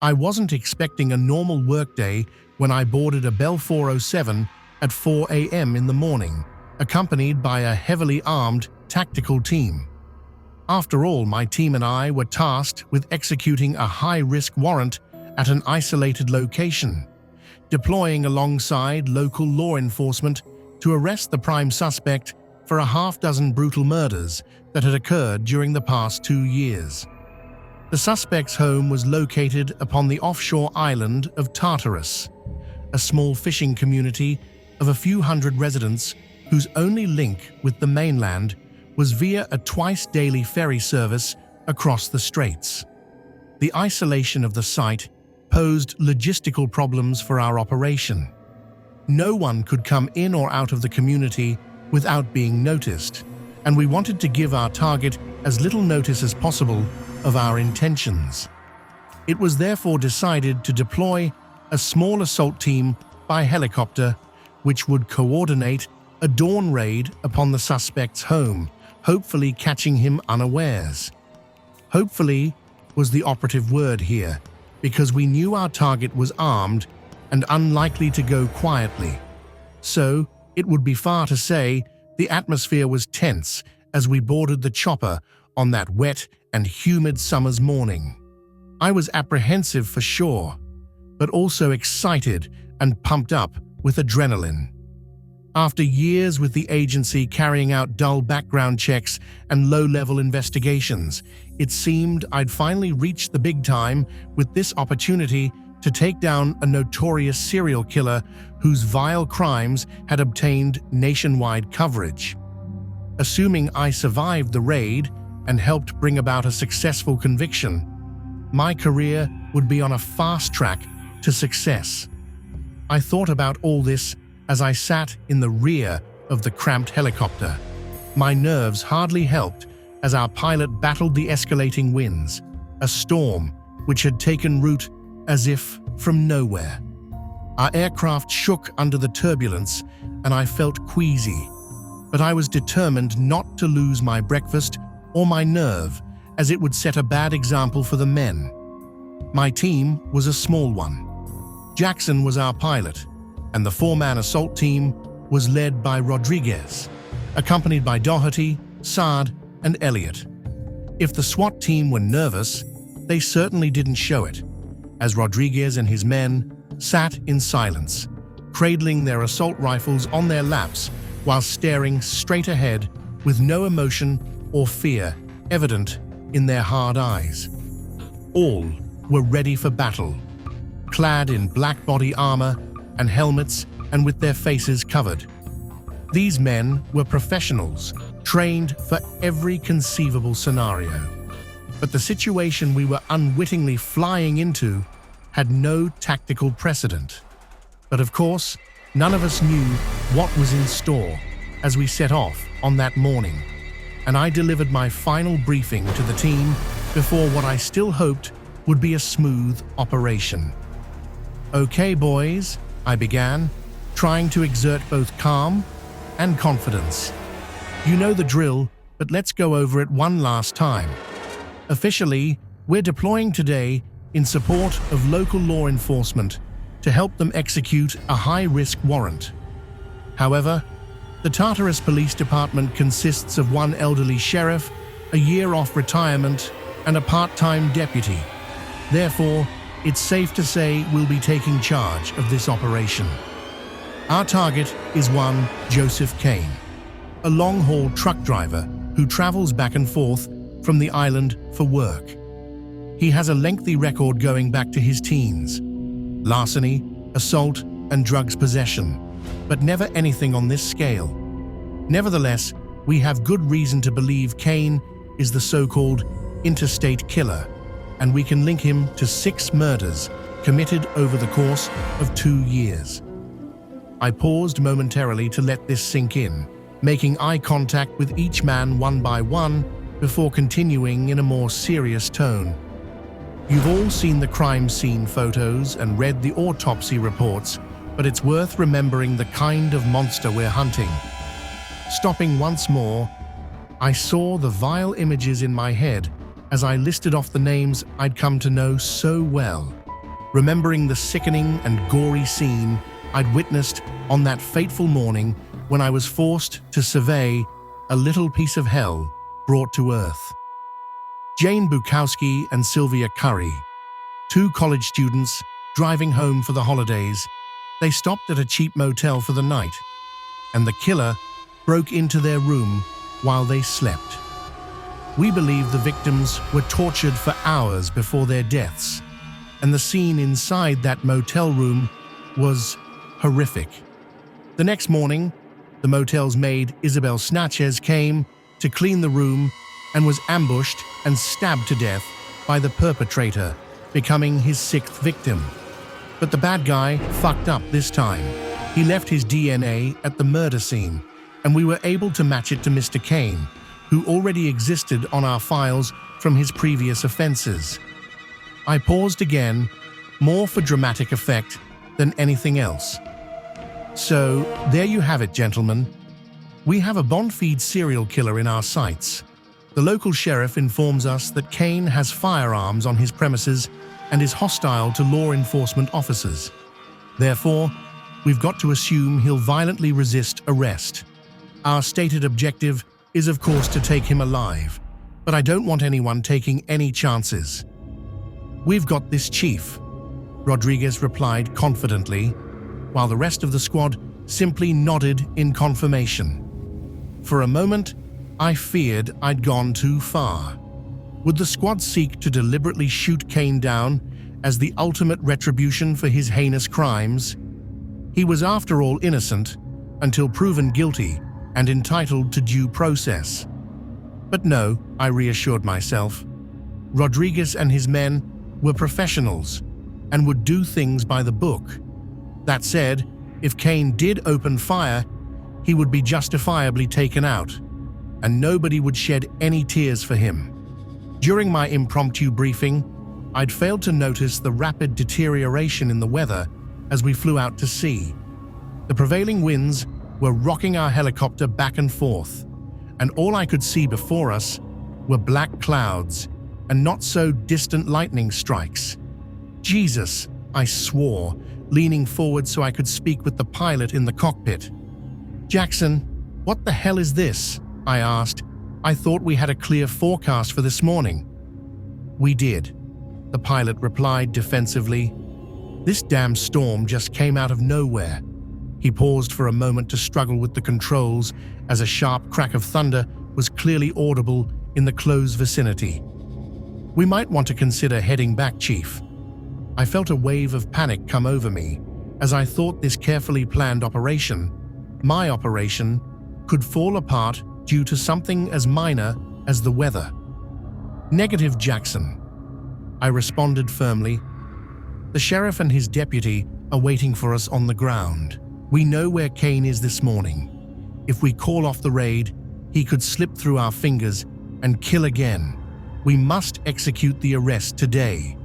I wasn't expecting a normal workday when I boarded a Bell 407 at 4 a.m. in the morning, accompanied by a heavily armed tactical team. After all, my team and I were tasked with executing a high-risk warrant at an isolated location, deploying alongside local law enforcement to arrest the prime suspect for a half-dozen brutal murders that had occurred during the past 2 years. The suspect's home was located upon the offshore island of Tartarus, a small fishing community of a few hundred residents whose only link with the mainland was via a twice-daily ferry service across the straits. The isolation of the site posed logistical problems for our operation. No one could come in or out of the community without being noticed, and we wanted to give our target as little notice as possible of our intentions. It was therefore decided to deploy a small assault team by helicopter, which would coordinate a dawn raid upon the suspect's home, hopefully catching him unawares. Hopefully was the operative word here, because we knew our target was armed and unlikely to go quietly. So, it would be far to say the atmosphere was tense as we boarded the chopper on that wet and humid summer's morning. I was apprehensive for sure, but also excited and pumped up with adrenaline. After years with the agency carrying out dull background checks and low-level investigations, it seemed I'd finally reached the big time with this opportunity to take down a notorious serial killer whose vile crimes had obtained nationwide coverage. Assuming I survived the raid and helped bring about a successful conviction, my career would be on a fast track to success. I thought about all this as I sat in the rear of the cramped helicopter. My nerves hardly helped as our pilot battled the escalating winds, a storm which had taken root as if from nowhere. Our aircraft shook under the turbulence and I felt queasy, but I was determined not to lose my breakfast or my nerve, as it would set a bad example for the men. My team was a small one. Jackson was our pilot, and the 4-man assault team was led by Rodriguez, accompanied by Doherty, Saad, and Elliott. If the SWAT team were nervous, they certainly didn't show it, as Rodriguez and his men sat in silence, cradling their assault rifles on their laps while staring straight ahead with no emotion or fear evident in their hard eyes. All were ready for battle, clad in black body armor and helmets and with their faces covered. These men were professionals, trained for every conceivable scenario. But the situation we were unwittingly flying into had no tactical precedent. But of course, none of us knew what was in store as we set off on that morning, and I delivered my final briefing to the team before what I still hoped would be a smooth operation. "Okay, boys," I began, trying to exert both calm and confidence. "You know the drill, but let's go over it one last time. Officially, we're deploying today in support of local law enforcement to help them execute a high-risk warrant. However, the Tartarus Police Department consists of one elderly sheriff, a year off retirement, and a part-time deputy. Therefore, it's safe to say we'll be taking charge of this operation. Our target is one Joseph Kane, a long-haul truck driver who travels back and forth from the island for work. He has a lengthy record going back to his teens: larceny, assault, and drugs possession, but never anything on this scale. Nevertheless, we have good reason to believe Kane is the so-called interstate killer, and we can link him to 6 murders committed over the course of 2 years. I paused momentarily to let this sink in, making eye contact with each man one by one before continuing in a more serious tone. You've all seen the crime scene photos and read the autopsy reports, but it's worth remembering the kind of monster we're hunting. Stopping once more, I saw the vile images in my head as I listed off the names I'd come to know so well. remembering the sickening and gory scene I'd witnessed on that fateful morning when I was forced to survey a little piece of hell brought to earth. Jane Bukowski and Sylvia Curry, two college students driving home for the holidays, they stopped at a cheap motel for the night, and the killer broke into their room while they slept. We believe the victims were tortured for hours before their deaths, and the scene inside that motel room was horrific. The next morning, the motel's maid, Isabel Snatches, came to clean the room and was ambushed and stabbed to death by the perpetrator, becoming his sixth victim. But the bad guy fucked up this time. He left his DNA at the murder scene, and we were able to match it to Mr. Kane, who already existed on our files from his previous offenses. I paused again, more for dramatic effect than anything else. So, there you have it, gentlemen. We have a Bond-feed serial killer in our sights. The local sheriff informs us that Kane has firearms on his premises and is hostile to law enforcement officers. Therefore, we've got to assume he'll violently resist arrest. Our stated objective is, of course, to take him alive, but I don't want anyone taking any chances. "We've got this, Chief," Rodriguez replied confidently, while the rest of the squad simply nodded in confirmation. For a moment, I feared I'd gone too far. Would the squad seek to deliberately shoot Kane down as the ultimate retribution for his heinous crimes? He was, after all, innocent until proven guilty and entitled to due process. But no, I reassured myself. Rodriguez and his men were professionals and would do things by the book. That said, if Kane did open fire, he would be justifiably taken out, and nobody would shed any tears for him. During my impromptu briefing, I'd failed to notice the rapid deterioration in the weather as we flew out to sea. The prevailing winds were rocking our helicopter back and forth, and all I could see before us were black clouds and not-so-distant lightning strikes. "Jesus," I swore, leaning forward so I could speak with the pilot in the cockpit. "Jackson, what the hell is this?" I asked. "I thought we had a clear forecast for this morning." "We did," the pilot replied defensively. "This damn storm just came out of nowhere." He paused for a moment to struggle with the controls as a sharp crack of thunder was clearly audible in the close vicinity. "We might want to consider heading back, Chief." I felt a wave of panic come over me as I thought this carefully planned operation, my operation, could fall apart due to something as minor as the weather. "Negative, Jackson," I responded firmly. "The sheriff and his deputy are waiting for us on the ground. We know where Kane is this morning. If we call off the raid, he could slip through our fingers and kill again. We must execute the arrest today."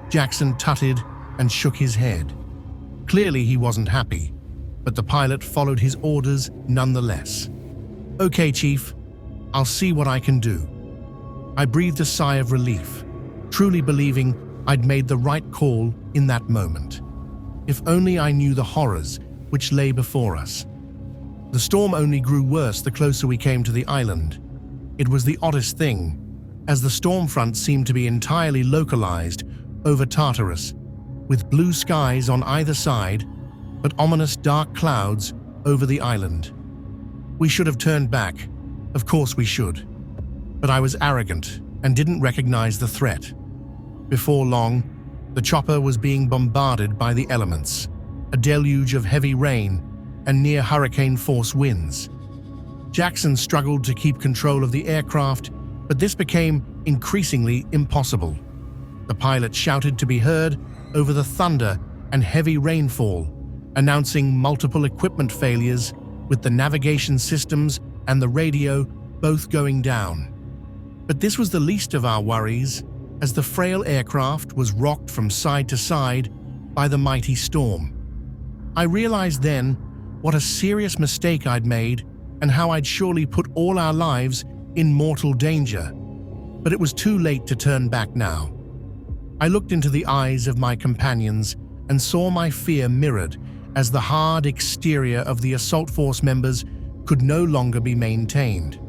Jackson tutted and shook his head. Clearly he wasn't happy, but the pilot followed his orders nonetheless. "Okay, Chief, I'll see what I can do." I breathed a sigh of relief, truly believing I'd made the right call in that moment. If only I knew the horrors which lay before us. The storm only grew worse the closer we came to the island. It was the oddest thing, as the storm front seemed to be entirely localized over Tartarus, with blue skies on either side, but ominous dark clouds over the island. We should have turned back. Of course we should. But I was arrogant and didn't recognize the threat. Before long, the chopper was being bombarded by the elements, a deluge of heavy rain and near hurricane-force winds. Jackson struggled to keep control of the aircraft, but this became increasingly impossible. The pilot shouted to be heard over the thunder and heavy rainfall, announcing multiple equipment failures, with the navigation systems and the radio both going down. But this was the least of our worries, as the frail aircraft was rocked from side to side by the mighty storm. I realized then what a serious mistake I'd made and how I'd surely put all our lives in mortal danger. But it was too late to turn back now. I looked into the eyes of my companions and saw my fear mirrored as the hard exterior of the assault force members could no longer be maintained.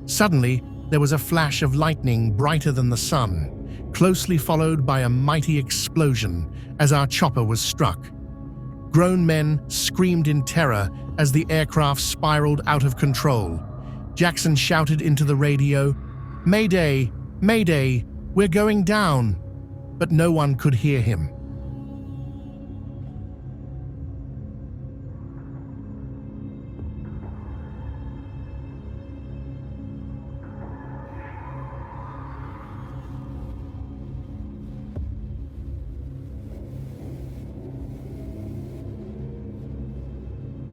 Suddenly, there was a flash of lightning brighter than the sun, closely followed by a mighty explosion as our chopper was struck. Grown men screamed in terror as the aircraft spiraled out of control. Jackson shouted into the radio, "Mayday! Mayday! We're going down!" But no one could hear him.